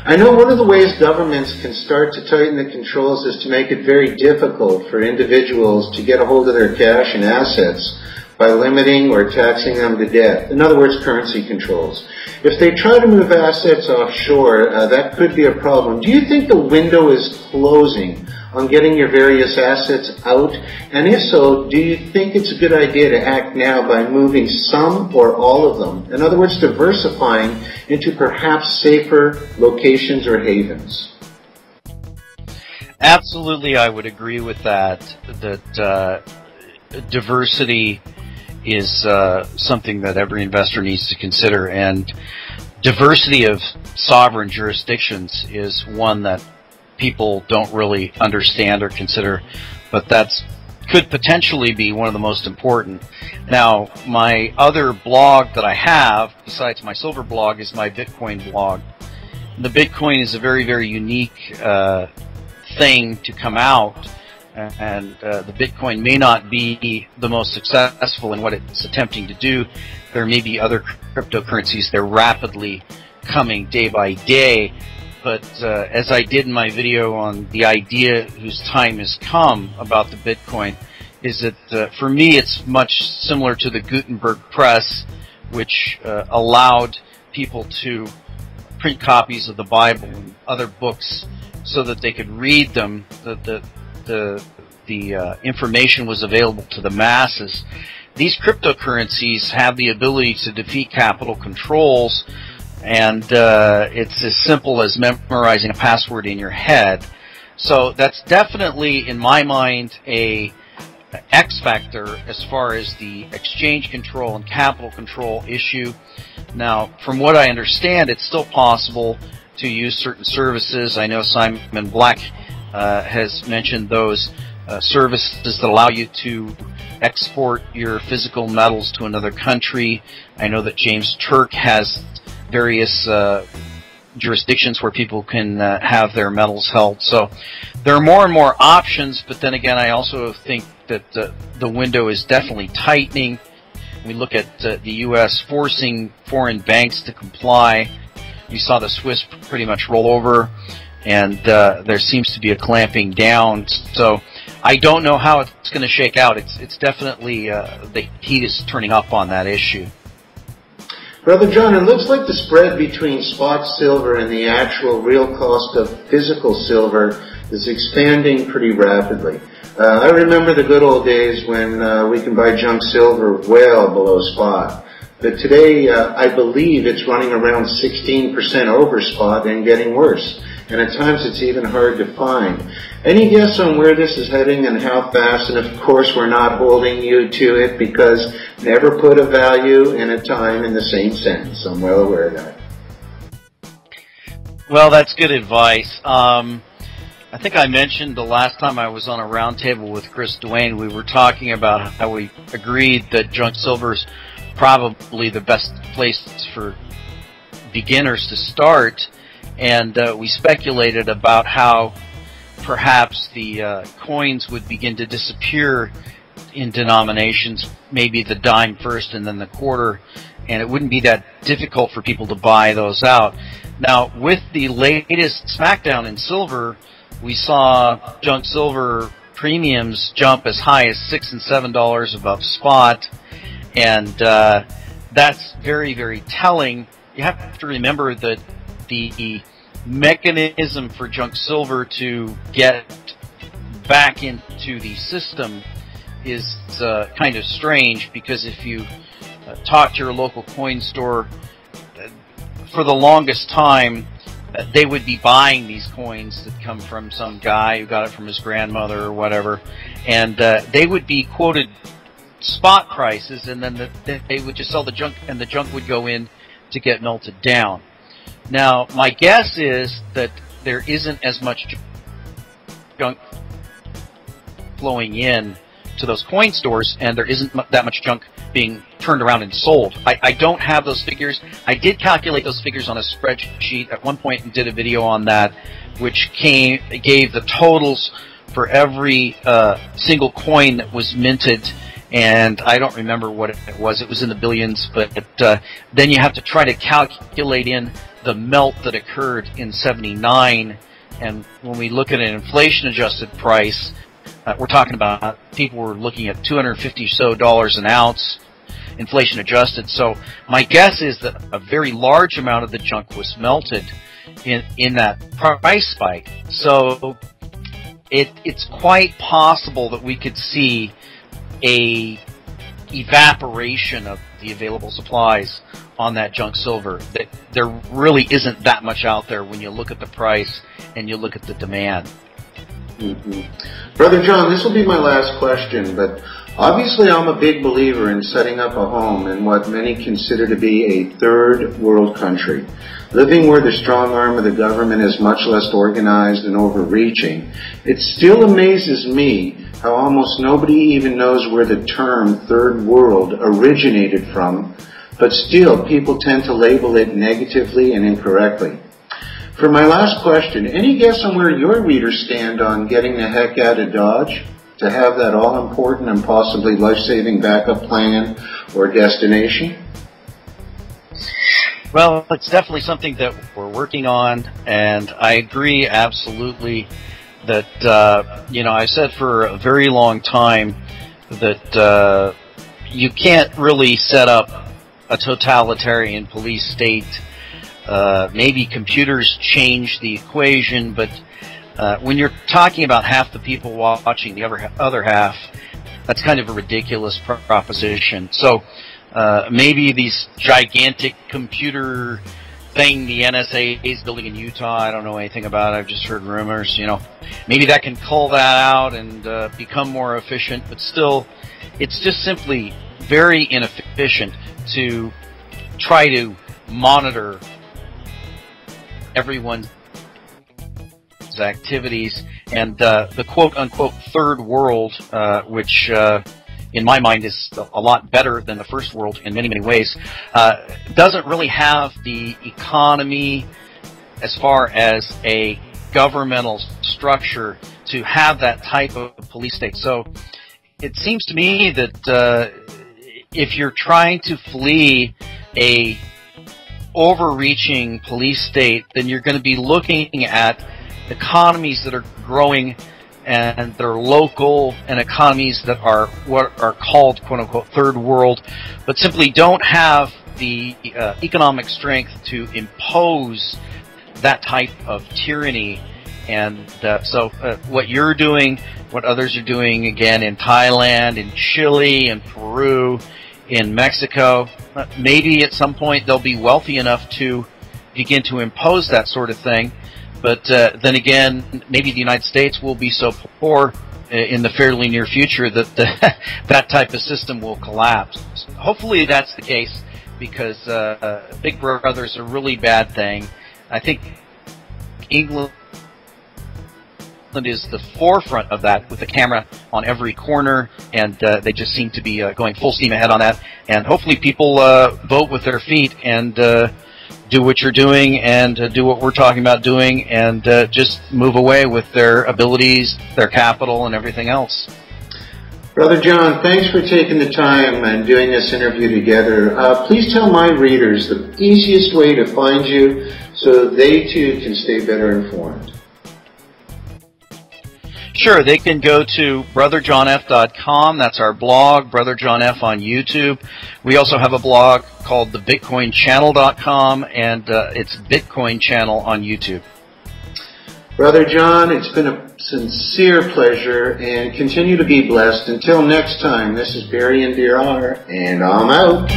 I know one of the ways governments can start to tighten the controls is to make it very difficult for individuals to get a hold of their cash and assets by limiting or taxing them to death. In other words, currency controls. If they try to move assets offshore, that could be a problem. Do you think the window is closing on getting your various assets out? And if so, do you think it's a good idea to act now by moving some or all of them? In other words, diversifying into perhaps safer locations or havens? Absolutely, I would agree with that, diversity is something that every investor needs to consider, and diversity of sovereign jurisdictions is one that people don't really understand or consider, but that's could potentially be one of the most important. Now, my other blog that I have, besides my silver blog, is my Bitcoin blog. The Bitcoin is a very, very unique thing to come out, and the Bitcoin may not be the most successful in what it's attempting to do. There may be other cryptocurrencies. They're rapidly coming day by day. But as I did in my video on the idea whose time has come about the Bitcoin, is that for me it's much similar to the Gutenberg press, which allowed people to print copies of the Bible and other books so that they could read them. The information was available to the masses. These cryptocurrencies have the ability to defeat capital controls, and it's as simple as memorizing a password in your head. So that's definitely, in my mind, a X factor as far as the exchange control and capital control issue. Now, from what I understand, it's still possible to use certain services. I know Simon Black has mentioned those services that allow you to export your physical metals to another country. I know that James Turk has various jurisdictions where people can have their metals held. So there are more and more options, but then again, I also think that the window is definitely tightening. We look at the U.S. forcing foreign banks to comply. You saw the Swiss pretty much roll over, and there seems to be a clamping down. So I don't know how it's going to shake out. It's definitely the heat is turning up on that issue. Brother John, it looks like the spread between spot silver and the actual real cost of physical silver is expanding pretty rapidly. I remember the good old days when we can buy junk silver well below spot. But today, I believe it's running around 16% over spot and getting worse. And at times it's even hard to find. Any guess on where this is heading and how fast? And of course we're not holding you to it, because never put a value and a time in the same sentence. I'm well aware of that. Well, that's good advice. I think I mentioned the last time I was on a roundtable with Chris Duane, we were talking about how we agreed that junk silver is probably the best place for beginners to start. And we speculated about how perhaps the coins would begin to disappear in denominations, maybe the dime first and then the quarter, and it wouldn't be that difficult for people to buy those out. Now, with the latest smackdown in silver, we saw junk silver premiums jump as high as $6 and $7 above spot, and that's very, very telling. You have to remember that the mechanism for junk silver to get back into the system is kind of strange, because if you talk to your local coin store, for the longest time they would be buying these coins that come from some guy who got it from his grandmother or whatever, and they would be quoted spot prices, and then they would just sell the junk, and the junk would go in to get melted down. Now, my guess is that there isn't as much junk flowing in to those coin stores, and there isn't that much junk being turned around and sold. I don't have those figures. I did calculate those figures on a spreadsheet at one point and did a video on that, which gave the totals for every single coin that was minted, and I don't remember what it was. It was in the billions, but then you have to try to calculate in the melt that occurred in '79, and when we look at an inflation-adjusted price, we're talking about people were looking at $250 an ounce, inflation adjusted. So my guess is that a very large amount of the junk was melted in that price spike. So it's quite possible that we could see a evaporation of the available supplies on that junk silver. That there really isn't that much out there when you look at the price and you look at the demand. Brother John, this will be my last question, but obviously I'm a big believer in setting up a home in what many consider to be a third world country. Living where the strong arm of the government is much less organized and overreaching, it still amazes me how almost nobody even knows where the term third world originated from, but still people tend to label it negatively and incorrectly. For my last question, any guess on where your readers stand on getting the heck out of Dodge to have that all-important and possibly life-saving backup plan or destination? Well, it's definitely something that we're working on, and I agree absolutely that, I said for a very long time that you can't really set up a totalitarian police state. Maybe computers change the equation, but when you're talking about half the people watching the other half, that's kind of a ridiculous proposition. So maybe these gigantic computer thing the NSA is building in Utah, I don't know anything about it, I've just heard rumors, maybe that can cull that out and become more efficient, but still, it's just simply very inefficient to try to monitor everyone's activities, and the quote-unquote third world, which in my mind is a lot better than the first world in many, many ways, doesn't really have the economy as far as a governmental structure to have that type of police state. So it seems to me that if you're trying to flee a overreaching police state, then you're going to be looking at economies that are growing and that are local, and economies that are what are called quote-unquote third world, but simply don't have the economic strength to impose that type of tyranny. And so what you're doing, what others are doing, again, in Thailand, in Chile, in Peru, in Mexico, maybe at some point they'll be wealthy enough to begin to impose that sort of thing. But then again, maybe the United States will be so poor in the fairly near future that that type of system will collapse. Hopefully that's the case, because Big Brother is a really bad thing. I think England is the forefront of that, with the camera on every corner, and they just seem to be going full steam ahead on that. And hopefully people vote with their feet and do what you're doing and do what we're talking about doing, and just move away with their abilities, their capital, and everything else. Brother John, thanks for taking the time and doing this interview together. Please tell my readers the easiest way to find you so they too can stay better informed. Sure, they can go to brotherjohnf.com. That's our blog, Brother John F on YouTube. We also have a blog called thebitcoinchannel.com, and it's Bitcoin Channel on YouTube. Brother John, it's been a sincere pleasure, and continue to be blessed. Until next time, this is Barry and Dear R, and I'm out.